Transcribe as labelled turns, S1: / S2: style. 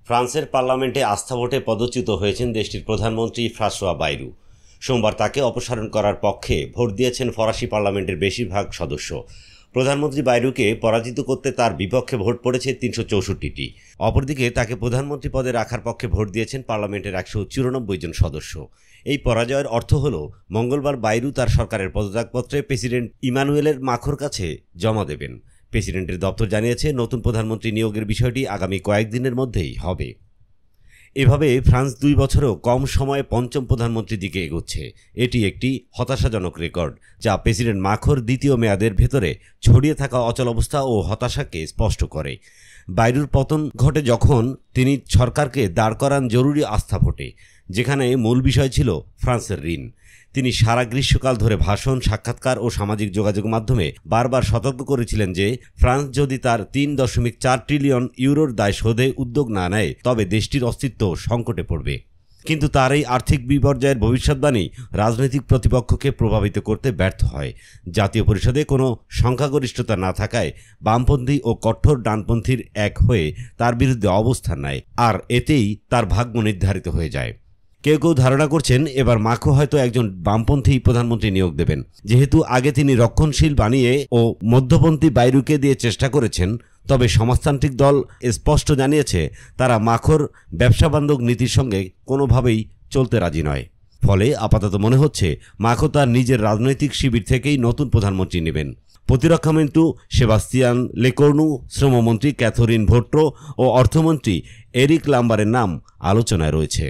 S1: ফ্রান্সের পার্লামেন্টে আস্থা ভোটে পদচ্যুত হয়েছেন দেশটির প্রধানমন্ত্রী ফ্রাঁসোয়া বাইরু। সোমবার তাকে অপসারণ করার পক্ষে ভোট দিয়েছেন ফরাসি পার্লামেন্টের বেশিরভাগ সদস্য। প্রধানমন্ত্রী বাইরুকে পরাজিত করতে তার বিপক্ষে ভোট পড়েছে ৩৬৪টি। অপরদিকে তাকে প্রধানমন্ত্রী পদে রাখার পক্ষে ভোট দিয়েছেন পার্লামেন্টের ১৯৪ জন সদস্য। এই পরাজয়ের অর্থ হল মঙ্গলবার বাইরু তার সরকারের পদত্যাগপত্রে প্রেসিডেন্ট ইমানুয়েলের মাখোর কাছে জমা দেবেন। প্রেসিডেন্টের দপ্তর জানিয়েছে, নতুন প্রধানমন্ত্রী নিয়োগের বিষয়টি আগামী কয়েকদিনের মধ্যেই হবে। এভাবে ফ্রান্স ২ বছরেও কম সময়ে পঞ্চম প্রধানমন্ত্রীর দিকে এগোচ্ছে। এটি একটি হতাশাজনক রেকর্ড, যা প্রেসিডেন্ট মাখোর দ্বিতীয় মেয়াদের ভেতরে ছড়িয়ে থাকা অচলাবস্থা ও হতাশাকে স্পষ্ট করে। বাইরুর পতন ঘটে যখন তিনি সরকারকে দাঁড় করান জরুরি আস্থা ভোটে, যেখানে মূল বিষয় ছিল ফ্রান্সের ঋণ। তিনি সারা গ্রীষ্মকাল ধরে ভাষণ, সাক্ষাৎকার ও সামাজিক যোগাযোগ মাধ্যমে বারবার সতর্ক করেছিলেন যে ফ্রান্স যদি তার ৩.৪ ট্রিলিয়ন ইউরোর দায় শোধে উদ্যোগ না নেয় তবে দেশটির অস্তিত্ব সংকটে পড়বে। কিন্তু তার এই আর্থিক বিপর্যয়ের ভবিষ্যদ্বাণী রাজনৈতিক প্রতিপক্ষকে প্রভাবিত করতে ব্যর্থ হয়। জাতীয় পরিষদে কোনো সংখ্যাগরিষ্ঠতা না থাকায় বামপন্থী ও কঠোর ডানপন্থীর এক হয়ে তার বিরুদ্ধে অবস্থান নেয়, আর এতেই তার ভাগ্য নির্ধারিত হয়ে যায়। কেউ কেউ ধারণা করছেন এবার মাখো হয়তো একজন বামপন্থী প্রধানমন্ত্রী নিয়োগ দেবেন, যেহেতু আগে তিনি রক্ষণশীল বানিয়ে ও মধ্যপন্থী বাইরুকে দিয়ে চেষ্টা করেছেন। তবে সমাজতান্ত্রিক দল স্পষ্ট জানিয়েছে তারা মাখোর ব্যবসাবান্ধব নীতির সঙ্গে কোনোভাবেই চলতে রাজি নয়। ফলে আপাতত মনে হচ্ছে মাখো তার নিজের রাজনৈতিক শিবির থেকেই নতুন প্রধানমন্ত্রী নেবেন। প্রতিরক্ষামন্ত্রী সেবাস্তিয়ান লেকর্নু, শ্রমমন্ত্রী ক্যাথরিন ভোট্রো ও অর্থমন্ত্রী এরিক লাম্বারের নাম আলোচনায় রয়েছে।